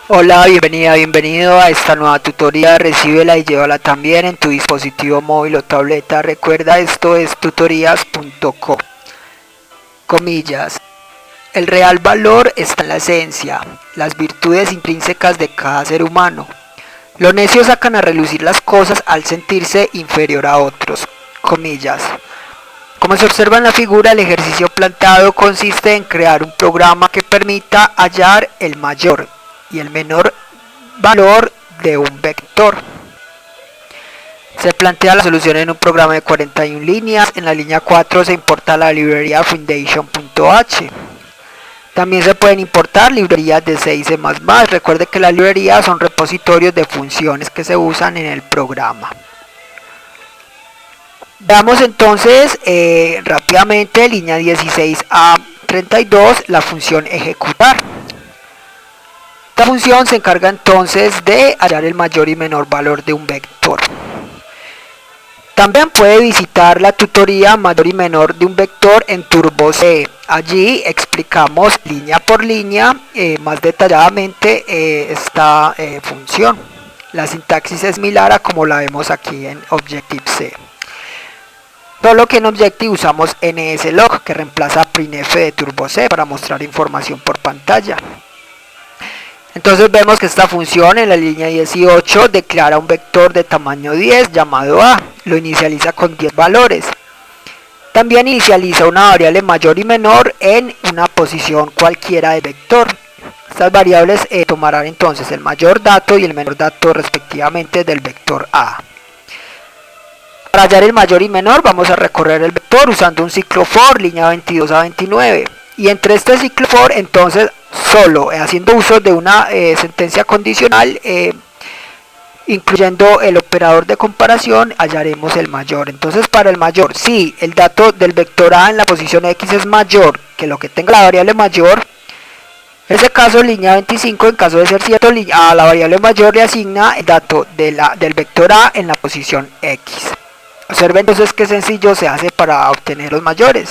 Hola, bienvenida, bienvenido a esta nueva tutoría. Recíbela y llévala también en tu dispositivo móvil o tableta. Recuerda, esto es tutorías.co. Comillas. El real valor está en la esencia, las virtudes intrínsecas de cada ser humano. Los necios sacan a relucir las cosas al sentirse inferior a otros. Comillas. Como se observa en la figura, el ejercicio planteado consiste en crear un programa que permita hallar el mayor y el menor valor de un vector. Se plantea la solución en un programa de 41 líneas. En la línea 4 se importa la librería foundation.h. También se pueden importar librerías de C y C++. Recuerde que las librerías son repositorios de funciones que se usan en el programa. Veamos entonces rápidamente línea 16 a 32, la función ejecutar. Esta función se encarga entonces de hallar el mayor y menor valor de un vector. También puede visitar la tutoría mayor y menor de un vector en Turbo C. Allí explicamos línea por línea más detalladamente esta función. La sintaxis es similar a como la vemos aquí en Objective-C. Solo que en Objective usamos NSLog, que reemplaza printf de Turbo C para mostrar información por pantalla. Entonces vemos que esta función en la línea 18 declara un vector de tamaño 10 llamado A, lo inicializa con 10 valores. También inicializa una variable mayor y menor en una posición cualquiera del vector. Estas variables tomarán entonces el mayor dato y el menor dato respectivamente del vector A. Para hallar el mayor y menor vamos a recorrer el vector usando un ciclo for, línea 22 a 29. Y entre este ciclo for entonces solo haciendo uso de una sentencia condicional incluyendo el operador de comparación hallaremos el mayor. Entonces para el mayor, si el dato del vector A en la posición X es mayor que lo que tenga la variable mayor, en ese caso línea 25, en caso de ser cierto, a la variable mayor le asigna el dato del vector A en la posición X. Observen entonces qué sencillo se hace para obtener los mayores.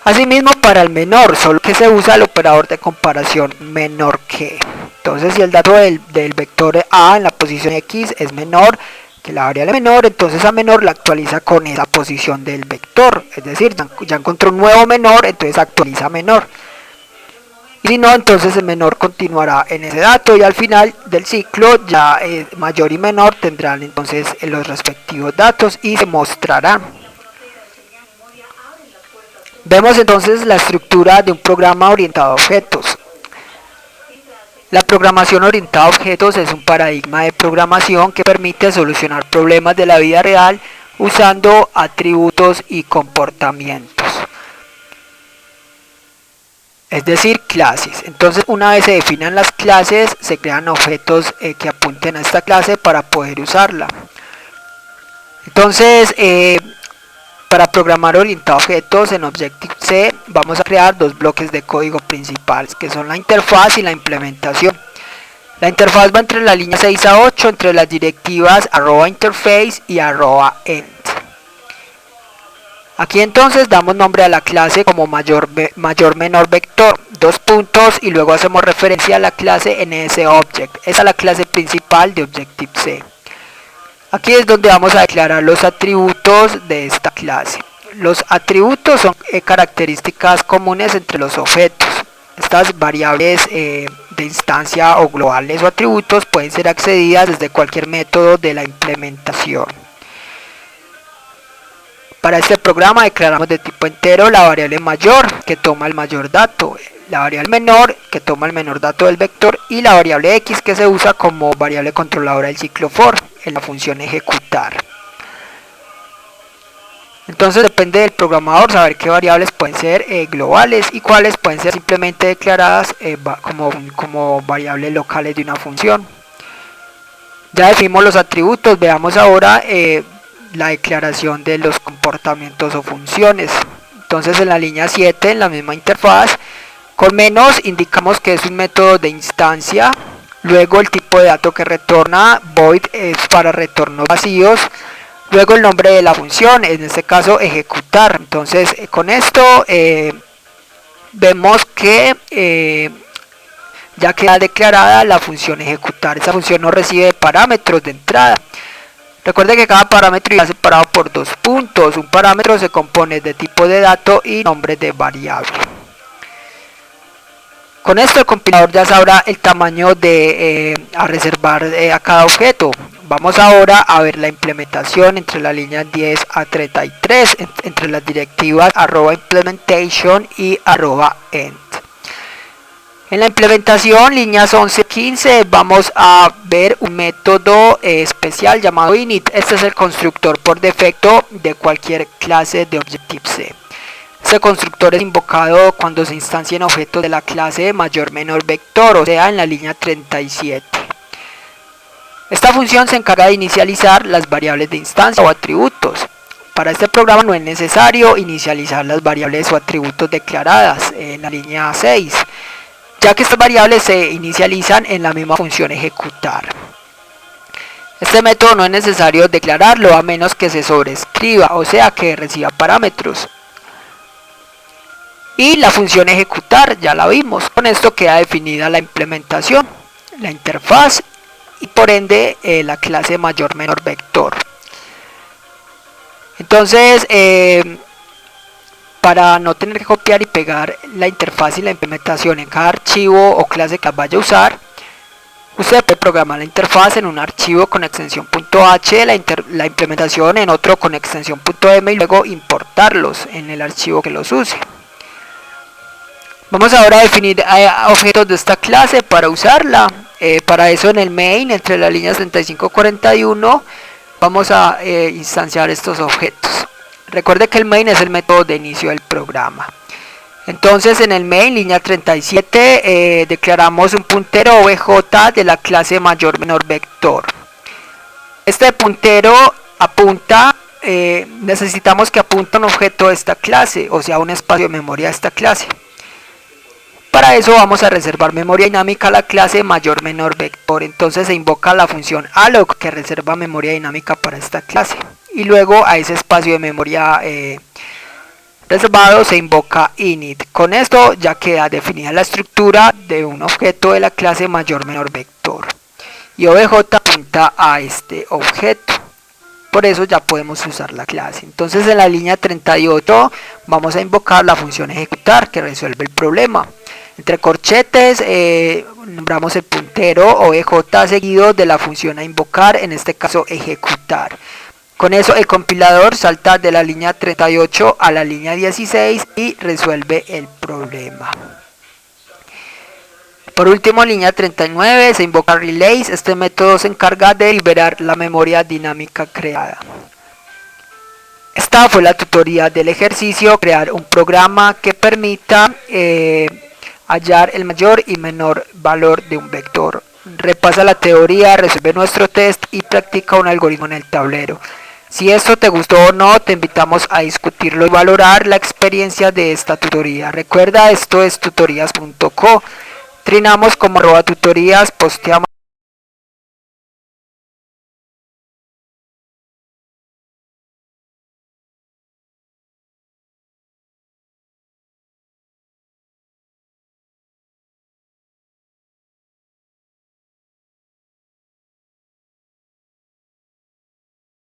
Asimismo para el menor, solo que se usa el operador de comparación menor que. Entonces si el dato del vector A en la posición X es menor que la variable menor, entonces a menor la actualiza con esa posición del vector. Es decir, ya encontró un nuevo menor, entonces actualiza menor. Y si no, entonces el menor continuará en ese dato y al final del ciclo ya mayor y menor tendrán entonces los respectivos datos y se mostrarán. Vemos entonces la estructura de un programa orientado a objetos. La programación orientada a objetos es un paradigma de programación que permite solucionar problemas de la vida real usando atributos y comportamientos. Es decir, clases. Entonces una vez se definan las clases, se crean objetos que apunten a esta clase para poder usarla. Entonces, para programar orientado a objetos en Objective-C vamos a crear dos bloques de código principales que son la interfaz y la implementación. La interfaz va entre la línea 6 a 8 entre las directivas @interface y @end. Aquí entonces damos nombre a la clase como mayor menor vector, dos puntos y luego hacemos referencia a la clase NSObject. Esa es la clase principal de Objective-C. Aquí es donde vamos a declarar los atributos de esta clase. Los atributos son características comunes entre los objetos. Estas variables de instancia o globales o atributos pueden ser accedidas desde cualquier método de la implementación. Para este programa declaramos de tipo entero la variable mayor que toma el mayor dato, la variable menor que toma el menor dato del vector y la variable x que se usa como variable controladora del ciclo for en la función ejecutar. Entonces depende del programador saber qué variables pueden ser globales y cuáles pueden ser simplemente declaradas como variables locales de una función. Ya definimos los atributos, veamos ahora la declaración de los comportamientos o funciones. Entonces en la línea 7, en la misma interfaz, con menos indicamos que es un método de instancia. Luego el tipo de dato que retorna, void, es para retornos vacíos. Luego el nombre de la función, en este caso ejecutar. Entonces con esto vemos que ya queda declarada la función ejecutar. Esta función no recibe parámetros de entrada. Recuerde que cada parámetro está separado por dos puntos. Un parámetro se compone de tipo de dato y nombre de variable. Con esto el compilador ya sabrá el tamaño a reservar a cada objeto. Vamos ahora a ver la implementación entre la línea 10 a 33, entre las directivas @implementation y @end. En la implementación, líneas 11 y 15, vamos a ver un método especial llamado init. Este es el constructor por defecto de cualquier clase de Objective-C. Este constructor es invocado cuando se instancian objetos de la clase mayor-menor vector, o sea, en la línea 37. Esta función se encarga de inicializar las variables de instancia o atributos. Para este programa no es necesario inicializar las variables o atributos declaradas en la línea 6, ya que estas variables se inicializan en la misma función ejecutar. Este método no es necesario declararlo a menos que se sobrescriba, o sea que reciba parámetros. Y la función ejecutar ya la vimos. Con esto queda definida la implementación, la interfaz y por ende la clase mayor-menor vector. Entonces, para no tener que copiar y pegar la interfaz y la implementación en cada archivo o clase que vaya a usar, usted puede programar la interfaz en un archivo con extensión .h, la implementación en otro con extensión .m y luego importarlos en el archivo que los use. Vamos ahora a definir objetos de esta clase para usarla. Para eso en el main, entre las líneas 35 y 41, vamos a instanciar estos objetos. Recuerde que el main es el método de inicio del programa. Entonces en el main, línea 37, declaramos un puntero obj de la clase mayor-menor vector. Este puntero apunta, necesitamos que apunte un objeto de esta clase, o sea un espacio de memoria de esta clase. Para eso vamos a reservar memoria dinámica a la clase mayor-menor vector. Entonces se invoca la función alloc que reserva memoria dinámica para esta clase. Y luego a ese espacio de memoria reservado se invoca init. Con esto ya queda definida la estructura de un objeto de la clase mayor-menor vector. Y obj apunta a este objeto. Por eso ya podemos usar la clase. Entonces en la línea 38 vamos a invocar la función ejecutar que resuelve el problema. Entre corchetes nombramos el puntero obj seguido de la función a invocar, en este caso ejecutar. Con eso el compilador salta de la línea 38 a la línea 16 y resuelve el problema. Por último, en línea 39 se invoca relays. Este método se encarga de liberar la memoria dinámica creada. Esta fue la tutoría del ejercicio, crear un programa que permita hallar el mayor y menor valor de un vector. Repasa la teoría, resuelve nuestro test y practica un algoritmo en el tablero. Si esto te gustó o no, te invitamos a discutirlo y valorar la experiencia de esta tutoría. Recuerda, esto es tutorías.co. Trinamos como @tutorías, posteamos